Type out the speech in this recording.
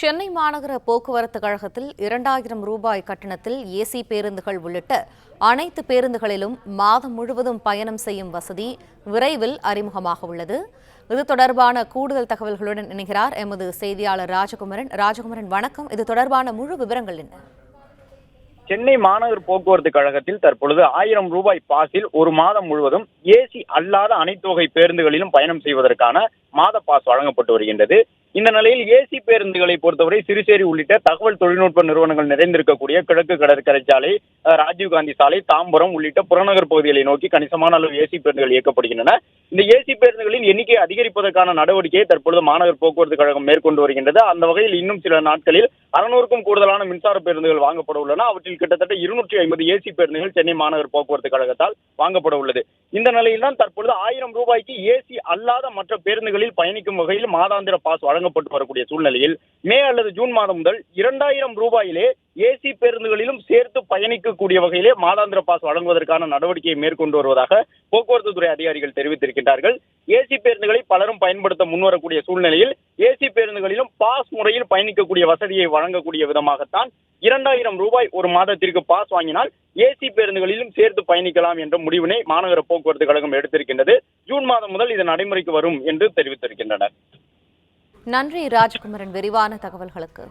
சென்னை மாநகர போக்குவரத்து கழகத்தில் 2000 ரூபாய் கட்டணத்தில் ஏசி பேருந்துகள் உள்ளிட்ட அனைத்து பேருந்துகளிலும் மாதம் முழுவதும் பயணம் செய்யும் வசதி விரைவில் அறிமுகமாக உள்ளது. இது தொடர்பான கூடுதல் தகவல்களுடன் இணைகிறார் எமது செய்தியாளர் ராஜகுமரன். வணக்கம். இது தொடர்பான முழு விவரங்கள் என்ன? சென்னை மாநகர் போக்குவரத்து கழகத்தில் தற்பொழுது 1000 ரூபாய் பாஸில் ஒரு மாதம் முழுவதும் ஏசி அல்லாத அனைத்து வகை பேருந்துகளிலும் பயணம் செய்வதற்கான மாத பாஸ் வழங்கப்பட்டு வருகின்றது. இந்த நிலையில் ஏசி பேருந்துகளை பொறுத்தவரை சிறுசேரி உள்ளிட்ட தகவல் தொழில்நுட்ப நிறுவனங்கள் நிறைந்திருக்கக்கூடிய கிழக்கு கடற்கரை சாலை, ராஜீவ்காந்தி சாலை, தாம்பரம் உள்ளிட்ட புறநகர் பகுதிகளை நோக்கி கணிசமான அளவு ஏசி பேருந்துகள் இயக்கப்படுகின்றன. இந்த ஏசி பேருந்துகளின் எண்ணிக்கை அதிகரிப்பதற்கான நடவடிக்கையை தற்பொழுது மாநகர் போக்குவரத்து கழகம் மேற்கொண்டு வருகின்றது. அந்த வகையில் இன்னும் சில நாட்களில் 600க்கும் கூடுதலான மின்சார பேருந்துகள் வாங்கப்பட உள்ளன. அவற்றில் கிட்டத்தட்ட 250 ஏசி பேருந்துகள் சென்னை மாநகர் போக்குவரத்து கழகத்தால் வாங்கப்பட உள்ளது. இந்த நிலையில்தான் தற்பொழுது 1000 ரூபாய்க்கு ஏசி அல்லாத மற்ற பேருந்துகளில் பயணிக்கும் வகையில் மாதாந்திர பாஸ் வழங்கப்பட்டு வரக்கூடிய சூழ்நிலையில் மே அல்லது ஜூன் மாதம் முதல் 2000 ரூபாயிலே ஏசி பேருந்துகளிலும் சேர்த்து பயணிக்கக்கூடிய வகையிலே மாதாந்திர பாஸ் வழங்குவதற்கான நடவடிக்கையை மேற்கொண்டு வருவதாக போக்குவரத்து துறை அதிகாரிகள் தெரிவித்திருக்கிறார்கள். ஏசி பேருந்துகளை பலரும் பயன்படுத்த முன்வரக்கூடிய சூழ்நிலையில் ஏசி பேருந்துகளிலும் பாஸ் முறையில் பயணிக்கக்கூடிய வசதியை வழங்கக்கூடிய விதமாகத்தான் 2000 ரூபாய் ஒரு மாதத்திற்கு பாஸ் வாங்கினால் ஏசி பேருந்துகளிலும் சேர்த்து பயணிக்கலாம் என்ற முடிவினை மாநகர போக்குவரத்து கழகம் எடுத்திருக்கின்றது. ஜூன் மாதம் முதல் இது நடைமுறைக்கு வரும் என்று தெரிவித்திருக்கின்றனர். நன்றி ராஜகுமரன், விரிவான தகவல்களுக்கு.